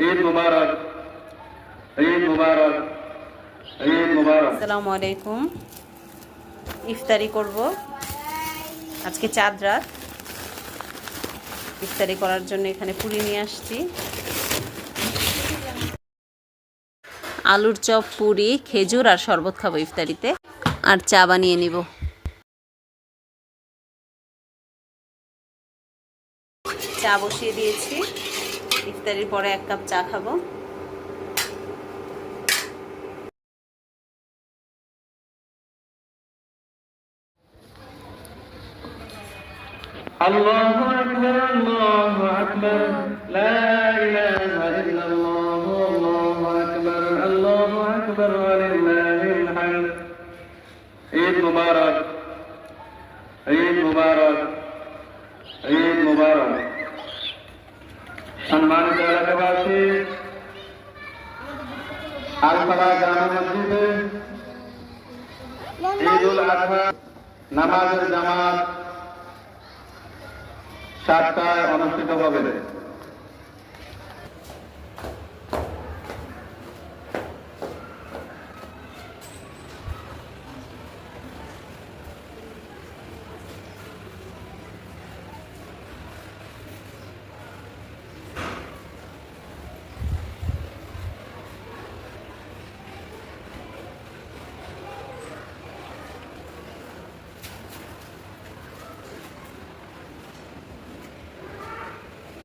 ঈদ মুবারক, ঈদ মুবারক, ঈদ মুবারক। আসসালামু আলাইকুম। ইফতারি করব আজকে চাঁদ রাত। ইফতারি করার জন্য এখানে পুরি নিয়ে আসছি। আলুর চপ, পুরি, খেজুর আর শরবত খাবো ইফতারিতে, আর চা বানিয়ে নিব। চা বসিয়ে দিয়েছি, ইফতারির পরে 1 কাপ চা খাবো। আল্লাহু আকবার, আল্লাহু আকবার, লা ইলাহা ইল্লাল্লাহ, আল্লাহু আকবার, আল্লাহু আকবার, ওয়া লিল্লাহিল হামদ। ঈদ মুবারক, ঈদ মুবারক, ঈদ মুবারক। সম্মানিত এলাকাবাসী, আলফালা জামে মসজিদে ঈদুল আজহা নামাজের জামাত 7টায় অনুষ্ঠিত হবে।